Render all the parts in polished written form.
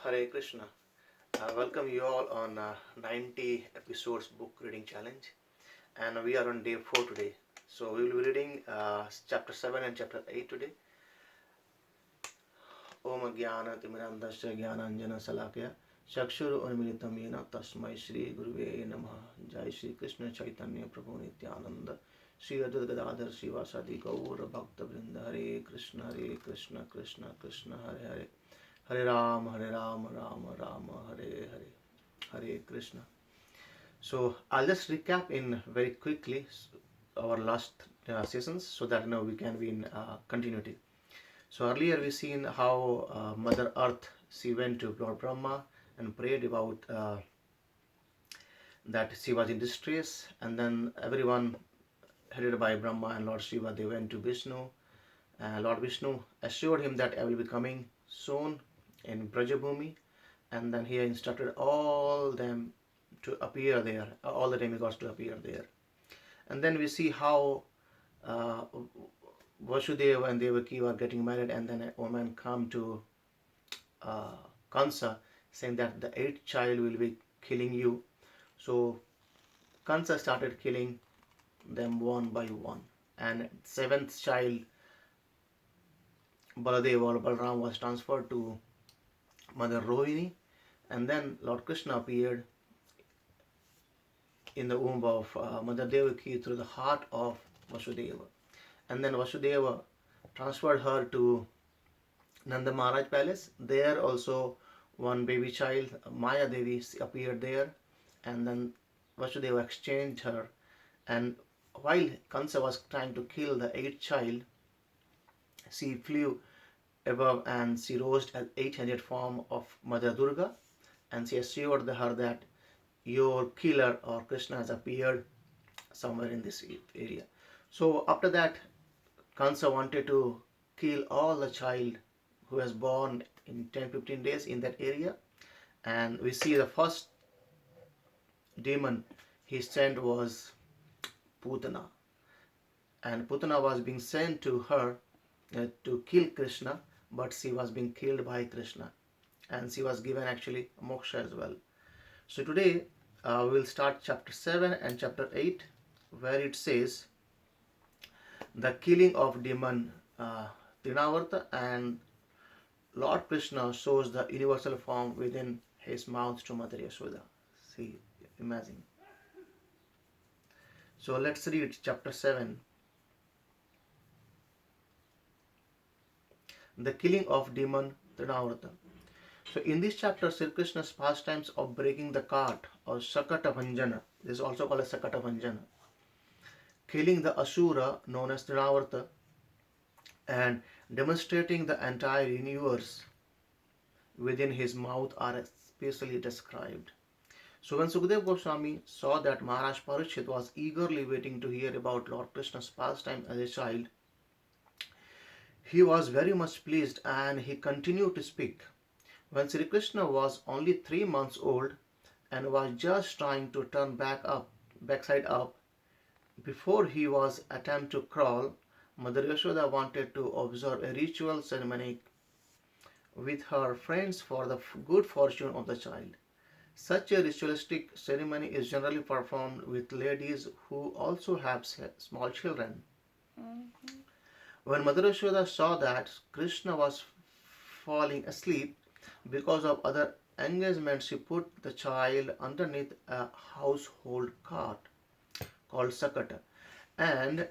Hare Krishna. Welcome you all on 90 episodes book reading challenge, and we are on day 4 today. So we will be reading chapter 7 and chapter 8 today. Om Jnana Timirandasya Jnananjana Salakya Chakshuru Unmilitam Yena Tasmai Shri Guruve Namaha. Jai Shri Krishna Chaitanya Prabhu Nityananda Shri Advaita Gadadhar Srivasadi Gaura Bhakta Vrinda. Hare Krishna Krishna Krishna Hare Hare, Hare Ram Ram Rama Hare Hare, Hare Krishna. So I'll just recap in very quickly our last sessions so that now we can be in continuity. So earlier we seen how Mother Earth, she went to Lord Brahma and prayed about that she was in distress, and then everyone headed by Brahma and Lord Shiva, they went to Vishnu. Lord Vishnu assured him that I will be coming soon in Brajabhumi, and then he instructed all them to appear there, all the demigods to appear there. And then we see how Vasudeva and Devaki were getting married, and then a woman come to Kansa saying that the 8th child will be killing you. So Kansa started killing them one by one, and 7th child Baladeva or Balram was transferred to Mother Rohini, and then Lord Krishna appeared in the womb of Mother Devaki through the heart of Vasudeva. And then Vasudeva transferred her to Nanda Maharaj palace. There also one baby child, Maya Devi, appeared there, and then Vasudeva exchanged her. And while Kansa was trying to kill the 8th child, she flew above and she rose as 800 form of Mother Durga, and she assured her that your killer or Krishna has appeared somewhere in this area. So after that, Kansa wanted to kill all the child who was born in 10-15 days in that area, and we see the first demon he sent was Putana, and Putana was being sent to her to kill Krishna, but she was being killed by Krishna, and she was given actually moksha as well. So today we will start chapter 7 and chapter 8, where it says the killing of demon Tṛṇāvarta, and Lord Krishna shows the universal form within his mouth to Mother Yashoda. See, imagine. So let's read chapter 7. The killing of demon Tṛṇāvarta. So in this chapter, Sri Krishna's pastimes of breaking the cart or Sakata Bhanjana, this is also called as Sakata Bhanjana, killing the Asura known as Tṛṇāvarta, and demonstrating the entire universe within his mouth are specially described. So when Sukadeva Goswami saw that Maharaj Parikshit was eagerly waiting to hear about Lord Krishna's pastime as a child, he was very much pleased, and he continued to speak. When Sri Krishna was only 3 months old and was just trying to turn backside up, before he was attempt to crawl, Mother Yashoda wanted to observe a ritual ceremony with her friends for the good fortune of the child. Such a ritualistic ceremony is generally performed with ladies who also have small children. When Mother Yashoda saw that Krishna was falling asleep because of other engagements, she put the child underneath a household cart called Sakata, and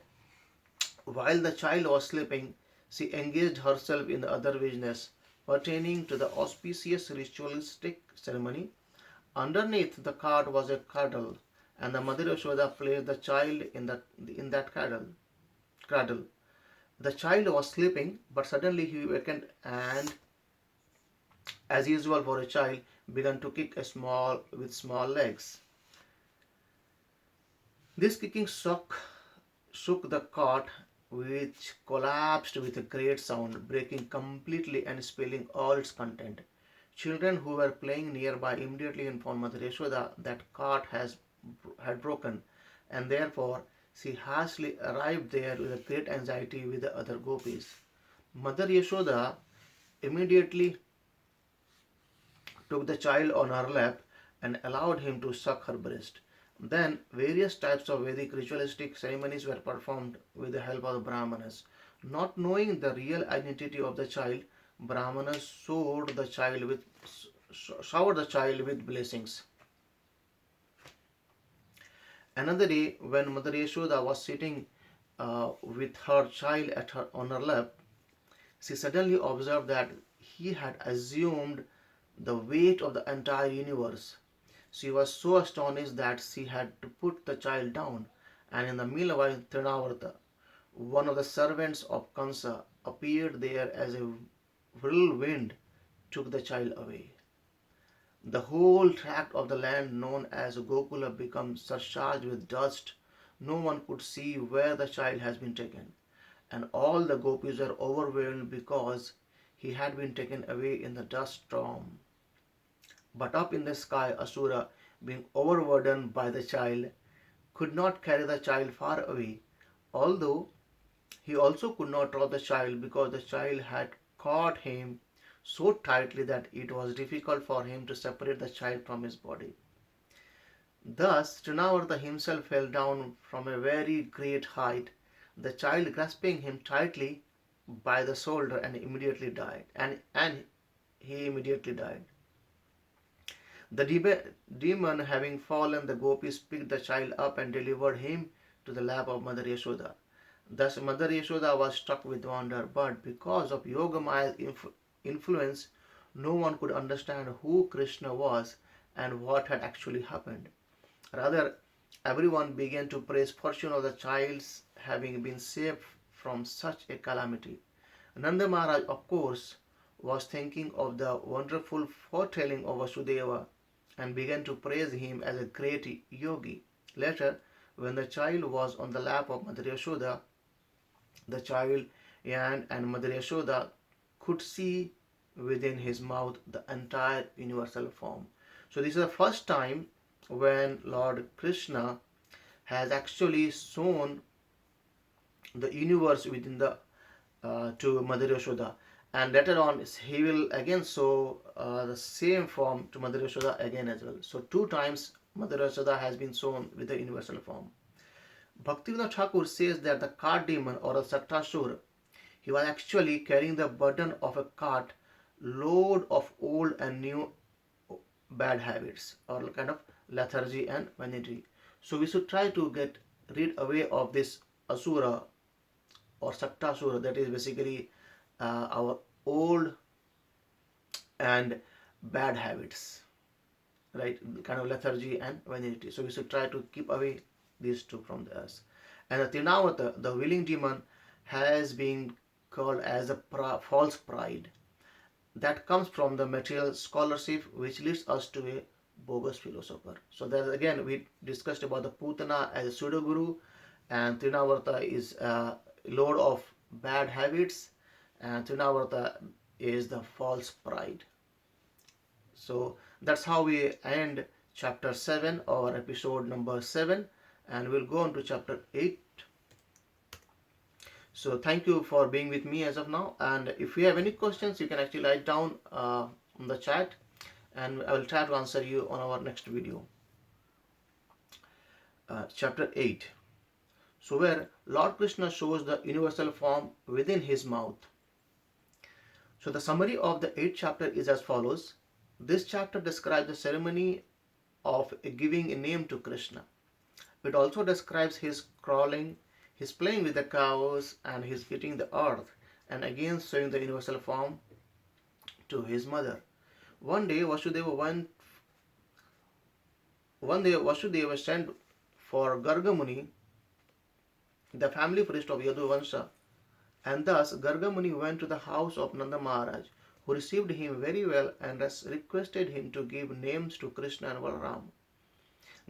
while the child was sleeping, she engaged herself in the other business pertaining to the auspicious ritualistic ceremony. Underneath the cart was a cradle, and the Mother Yashoda placed the child in that cradle. The child was sleeping, but suddenly he awakened and, as usual for a child, began to kick with small legs. This kicking shook the cart, which collapsed with a great sound, breaking completely and spilling all its content. Children who were playing nearby immediately informed Mother Yashoda that cart had broken, and therefore she hastily arrived there with a great anxiety with the other gopis. Mother Yashoda immediately took the child on her lap and allowed him to suck her breast. Then various types of Vedic ritualistic ceremonies were performed with the help of the Brahmanas. Not knowing the real identity of the child, Brahmanas showered the child with blessings. Another day, when Mother Yashoda was sitting with her child on her lap, she suddenly observed that he had assumed the weight of the entire universe. She was so astonished that she had to put the child down, and in the meanwhile, Tṛṇāvarta, one of the servants of Kṛṣṇa, appeared there as a whirlwind took the child away. The whole tract of the land known as Gokula became surcharged with dust. No one could see where the child has been taken, and all the gopis were overwhelmed because he had been taken away in the dust storm. But up in the sky, Asura, being overburdened by the child, could not carry the child far away, although he also could not drop the child because the child had caught him so tightly that it was difficult for him to separate the child from his body. Thus, Tṛṇāvarta himself fell down from a very great height, the child grasping him tightly by the shoulder and immediately died. And he immediately died. The demon having fallen, the gopis picked the child up and delivered him to the lap of Mother Yashoda. Thus Mother Yashoda was struck with wonder, but because of Yogamaya's influence, no one could understand who Kṛṣṇa was and what had actually happened. Rather, everyone began to praise fortune of the child's having been saved from such a calamity. Nanda Maharaj, of course, was thinking of the wonderful foretelling of Vasudeva and began to praise him as a great yogi. Later, when the child was on the lap of Mother Yashoda, the child and Mother Yashoda could see within his mouth the entire universal form. So this is the first time when Lord Kṛṣṇa has actually shown the universe within the to Mother Yashoda, and later on he will again show the same form to Mother Yashoda again as well. So two times Mother Yashoda has been shown with the universal form. Bhaktivinoda Thakur says that the cart demon or a Sattasura, he was actually carrying the burden of a cart load of old and new bad habits or kind of lethargy and vanity. So we should try to get rid away of this Asura or Sattasura, that is basically our old and bad habits, right? Kind of lethargy and vanity. So we should try to keep away these two from us. And the Tṛṇāvarta, the willing demon, has been called as a false pride that comes from the material scholarship, which leads us to a bogus philosopher. So that again we discussed about the Putana as a pseudo guru, and Tṛṇāvarta is a load of bad habits, and Tṛṇāvarta is the false pride. So that's how we end chapter 7 or episode number 7, and we'll go on to chapter 8. So thank you for being with me as of now, and if you have any questions, you can actually write down on the chat, and I will try to answer you on our next video. Chapter 8. So where Lord Kṛṣṇa shows the universal form within his mouth. So the summary of the 8th chapter is as follows. This chapter describes the ceremony of giving a name to Kṛṣṇa. It also describes his crawling, his playing with the cows, and his eating the earth, and again showing the universal form to his mother. One day Vasudeva sent for Gargamuni, the family priest of Yadu Vansha, and thus Gargamuni went to the house of Nanda Maharaj, who received him very well and requested him to give names to Kṛṣṇa and Balaram.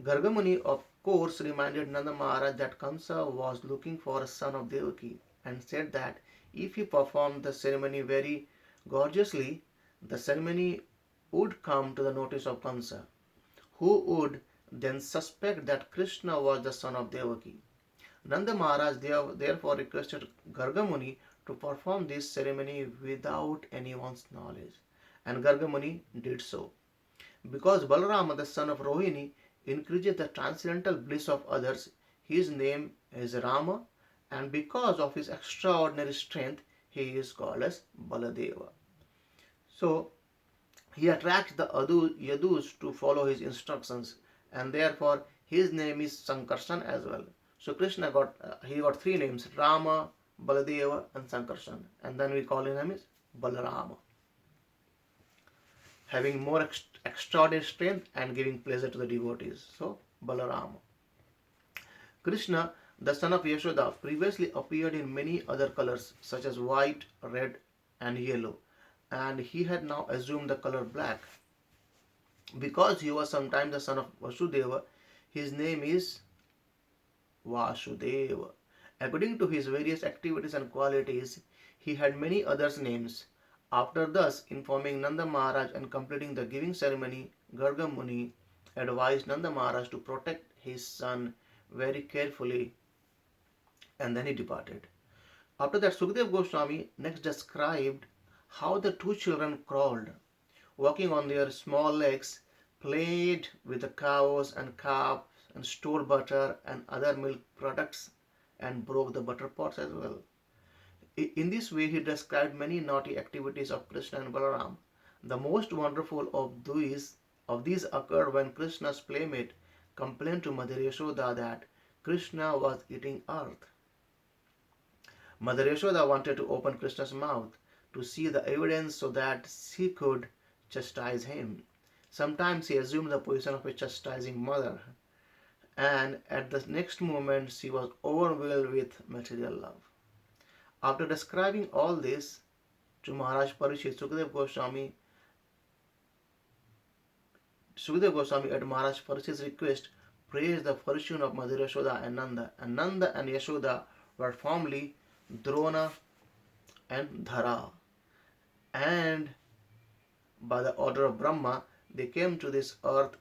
Gargamuni, of course, reminded Nanda Maharaj that Kṛṣṇa was looking for a son of Devaki, and said that if he performed the ceremony very gorgeously, the ceremony would come to the notice of Kṛṣṇa, who would then suspect that Kṛṣṇa was the son of Devaki. Nanda Maharaj therefore requested Gargamuni to perform this ceremony without anyone's knowledge, and Gargamuni did so. Because Balarama, the son of Rohini, increases the transcendental bliss of others, his name is Rama, and because of his extraordinary strength, he is called as Baladeva. So, he attracts the Yadus to follow his instructions, and therefore his name is Sankarshan as well. So Krishna got three names: Rama, Baladeva, and Sankarshan, and then we call him as Balarama, having more extraordinary strength and giving pleasure to the devotees. So Balarama. Krishna, the son of Yashoda, previously appeared in many other colors such as white, red, and yellow, and he had now assumed the color black. Because he was sometimes the son of Vasudeva, his name is Vasudeva. According to his various activities and qualities, he had many others' names. After thus informing Nanda Maharaj and completing the giving ceremony, Garga Muni advised Nanda Maharaj to protect his son very carefully, and then he departed. After that, Sukadeva Goswami next described how the two children crawled, walking on their small legs, played with the cows and calves, and stored butter and other milk products, and broke the butter pots as well. In this way, he described many naughty activities of Krishna and Balaram. The most wonderful of these occurred when Krishna's playmate complained to Mother Yashoda that Krishna was eating earth. Mother Yashoda wanted to open Krishna's mouth to see the evidence so that she could chastise him. Sometimes he assumed the position of a chastising mother, and at the next moment she was overwhelmed with material love. After describing all this to Maharaj Parishit, Sukadeva Goswami at Maharaj Parishit's request praised the fortune of Mother Yashoda and Nanda. And Nanda and Yashoda were formerly Drona and Dhara. And by the order of Brahma, they came to this earth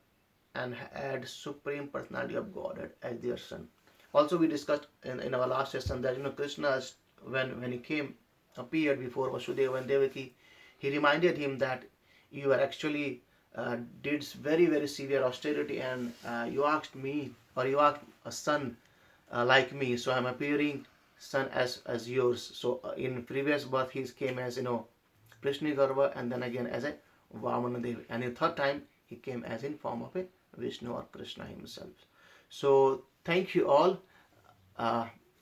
and had Supreme Personality of Godhead as their son. Also, we discussed in our last session that Krishna, when he appeared before Vasudeva and Devaki, he reminded him that you are actually did very, very severe austerity, and you asked me, or you asked a son like me, so I'm appearing son as yours. So in previous birth he came as Krishna Garva, and then again as a Vamana Dev, and in third time he came as in form of a Vishnu or Krishna himself. So thank you all.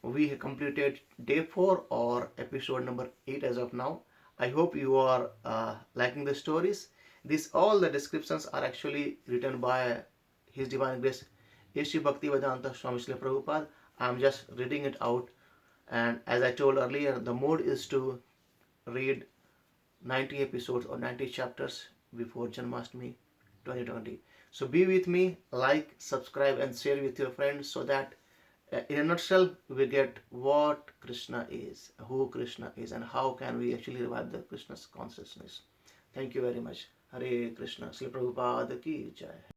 We have completed day 4 or episode number 8 as of now. I hope you are liking the stories. All the descriptions are actually written by His Divine Grace A.C. Bhaktivedanta Swami Srila Prabhupada. I am just reading it out, and as I told earlier, the mode is to read 90 episodes or 90 chapters before Janmashtami 2020. So be with me, like, subscribe, and share with your friends, so that in a nutshell we get what Krishna is, who Krishna is, and how can we actually revive the Krishna's consciousness. Thank you very much. Hare Krishna. Srila Prabhupada ki jai.